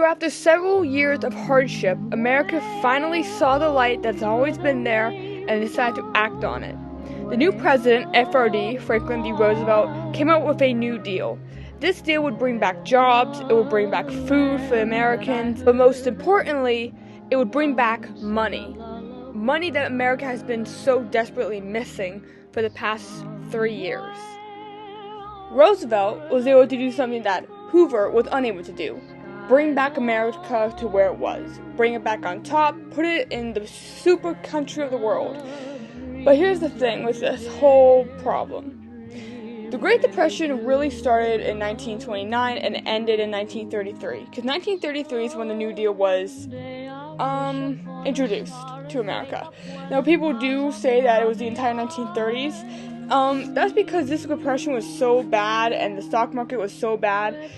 after several years of hardship, America finally saw the light that's always been there and decided to act on it. The new president, FRD, Franklin D. Roosevelt, came out with a New Deal. This deal would bring back jobs, it would bring back food for Americans, but most importantly, it would bring back money. Money that America has been so desperately missing for the past 3 years. Roosevelt was able to do something that Hoover was unable to do. Bring back America to where it was. Bring it back on top, put it in the super country of the world. But here's the thing with this whole problem. The Great Depression really started in 1929 and ended in 1933. Because 1933 is when the New Deal was introduced to America. Now, people do say that it was the entire 1930s. That's because this depression was so bad and the stock market was so bad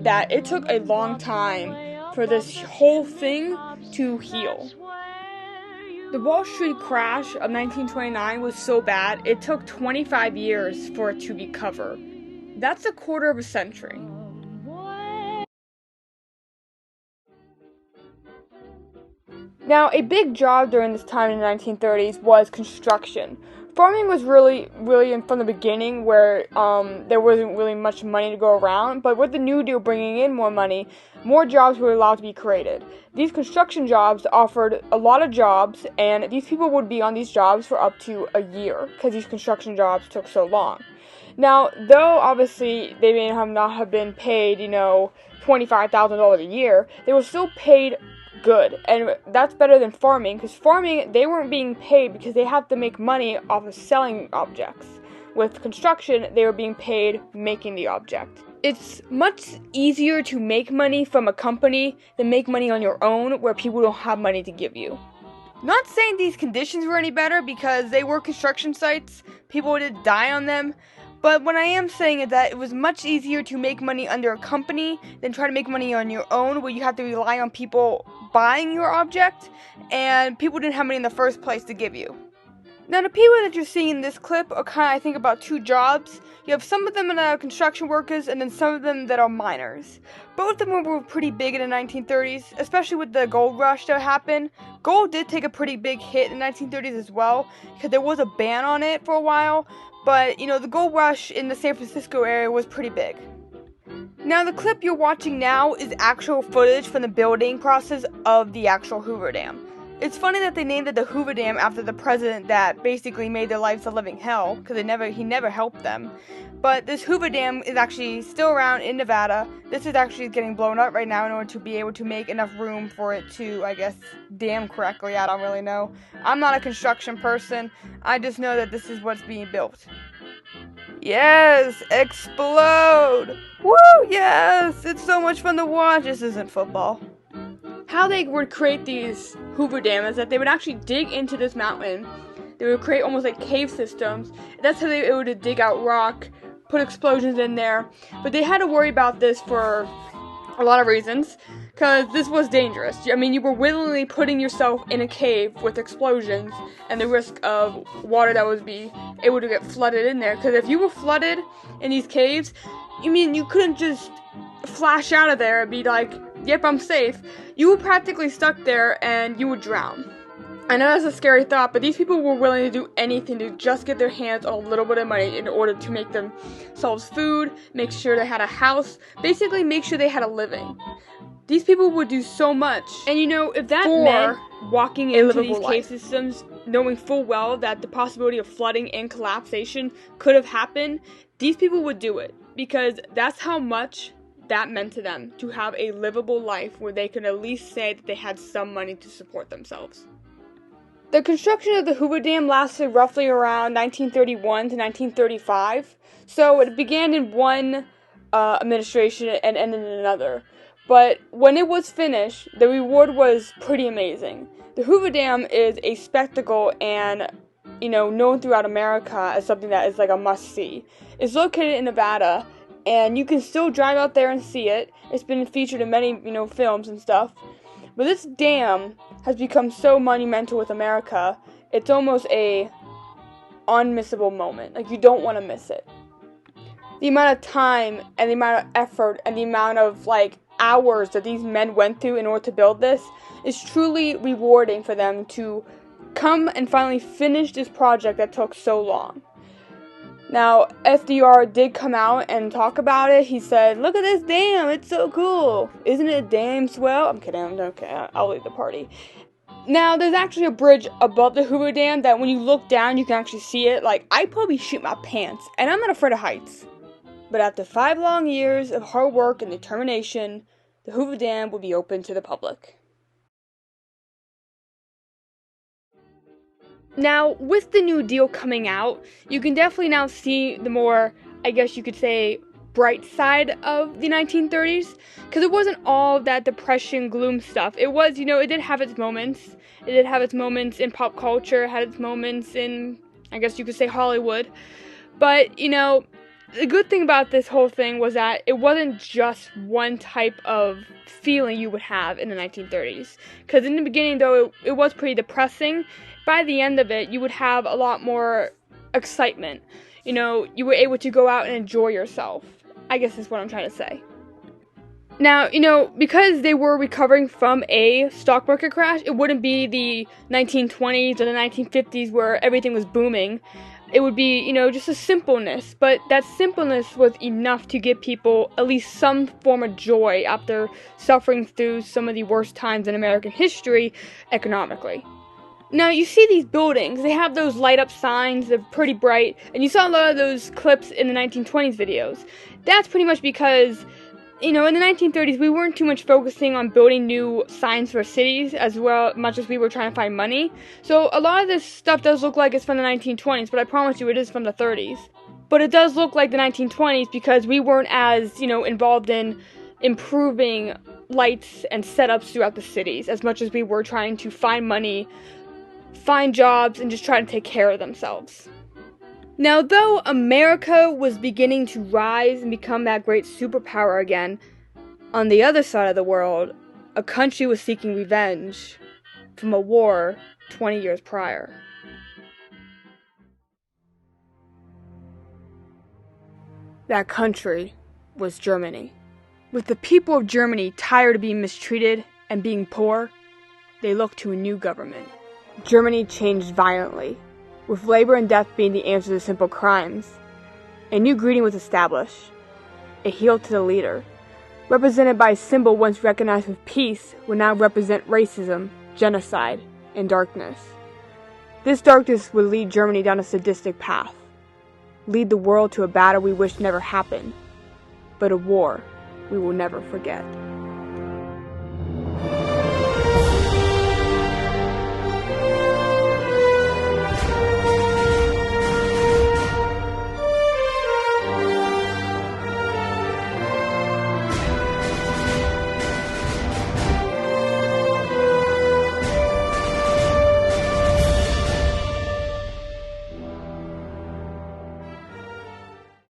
that it took a long time for this whole thing to heal. The Wall Street crash of 1929 was so bad, it took 25 years for it to recover. That's a quarter of a century. Now, a big job during this time in the 1930s was construction. Farming was really from the beginning where there wasn't really much money to go around, but with the New Deal bringing in more money, more jobs were allowed to be created. These construction jobs offered a lot of jobs, and these people would be on these jobs for up to a year because these construction jobs took so long. Now, though obviously they may not have been paid, $25,000 a year, they were still paid good, and that's better than farming, because farming, they weren't being paid because they have to make money off of selling objects. With construction, they were being paid making the object. It's much easier to make money from a company than make money on your own where people don't have money to give you. Not saying these conditions were any better because they were construction sites, people did die on them, but what I am saying is that it was much easier to make money under a company than try to make money on your own, where you have to rely on people buying your object, and people didn't have money in the first place to give you. Now, the people that you're seeing in this clip are kind of, I think, about two jobs. You have some of them that are construction workers, and then some of them that are miners. Both of them were pretty big in the 1930s, especially with the gold rush that happened. Gold did take a pretty big hit in the 1930s as well, because there was a ban on it for a while. But, the gold rush in the San Francisco area was pretty big. Now, the clip you're watching now is actual footage from the building process of the actual Hoover Dam. It's funny that they named it the Hoover Dam after the president that basically made their lives a living hell, because he never helped them. But this Hoover Dam is actually still around in Nevada. This is actually getting blown up right now in order to be able to make enough room for it to, dam correctly. I don't really know. I'm not a construction person. I just know that this is what's being built. Yes! Explode! Woo! Yes! It's so much fun to watch. This isn't football. How they would create these Hoover Dam is that they would actually dig into this mountain. They would create almost like cave systems. That's how they would dig out rock, put explosions in there. But they had to worry about this for a lot of reasons, because this was dangerous. I mean, you were willingly putting yourself in a cave with explosions and the risk of water that would be able to get flooded in there. Because if you were flooded in these caves, you couldn't just flash out of there and be like, yep, I'm safe. You were practically stuck there and you would drown. I know that's a scary thought, but these people were willing to do anything to just get their hands on a little bit of money in order to make themselves food, make sure they had a house, basically make sure they had a living. These people would do so much. And if that meant walking into these cave systems, knowing full well that the possibility of flooding and collapsation could have happened, these people would do it. Because that's how much that meant to them, to have a livable life where they could at least say that they had some money to support themselves. The construction of the Hoover Dam lasted roughly around 1931 to 1935, so it began in one administration and ended in another. But when it was finished, the reward was pretty amazing. The Hoover Dam is a spectacle and, known throughout America as something that is like a must-see. It's located in Nevada, and you can still drive out there and see it. It's been featured in many, films and stuff. But this dam has become so monumental with America, it's almost a unmissable moment. Like, you don't want to miss it. The amount of time and the amount of effort and the amount of, hours that these men went through in order to build this is truly rewarding for them to come and finally finish this project that took so long. Now, FDR did come out and talk about it. He said, "Look at this dam, it's so cool. Isn't it damn swell?" I'm kidding, okay, I'll leave the party. Now, there's actually a bridge above the Hoover Dam that when you look down, you can actually see it. Like, I'd probably shoot my pants, and I'm not afraid of heights. But after 5 long years of hard work and determination, the Hoover Dam will be open to the public. Now, with the New Deal coming out, you can definitely now see the more, I guess you could say, bright side of the 1930s, because it wasn't all that depression, gloom stuff. It was, it did have its moments. It did have its moments in pop culture, had its moments in, I guess you could say, Hollywood. But, the good thing about this whole thing was that it wasn't just one type of feeling you would have in the 1930s. Because in the beginning, though, it was pretty depressing. By the end of it, you would have a lot more excitement. You were able to go out and enjoy yourself. I guess is what I'm trying to say. Now, because they were recovering from a stock market crash, it wouldn't be the 1920s or the 1950s where everything was booming. It would be, just a simpleness. But that simpleness was enough to give people at least some form of joy after suffering through some of the worst times in American history economically. Now, you see these buildings, they have those light-up signs, they're pretty bright, and you saw a lot of those clips in the 1920s videos. That's pretty much because, in the 1930s, we weren't too much focusing on building new signs for cities as much as we were trying to find money. So a lot of this stuff does look like it's from the 1920s, but I promise you it is from the 30s. But it does look like the 1920s because we weren't as, involved in improving lights and setups throughout the cities as much as we were trying to find money, find jobs, and just try to take care of themselves. Now, though America was beginning to rise and become that great superpower again, on the other side of the world, a country was seeking revenge from a war 20 years prior. That country was Germany. With the people of Germany tired of being mistreated and being poor, they looked to a new government. Germany changed violently, with labor and death being the answer to simple crimes. A new greeting was established, a heel to the leader, represented by a symbol once recognized with peace would now represent racism, genocide, and darkness. This darkness would lead Germany down a sadistic path, lead the world to a battle we wish never happened, but a war we will never forget.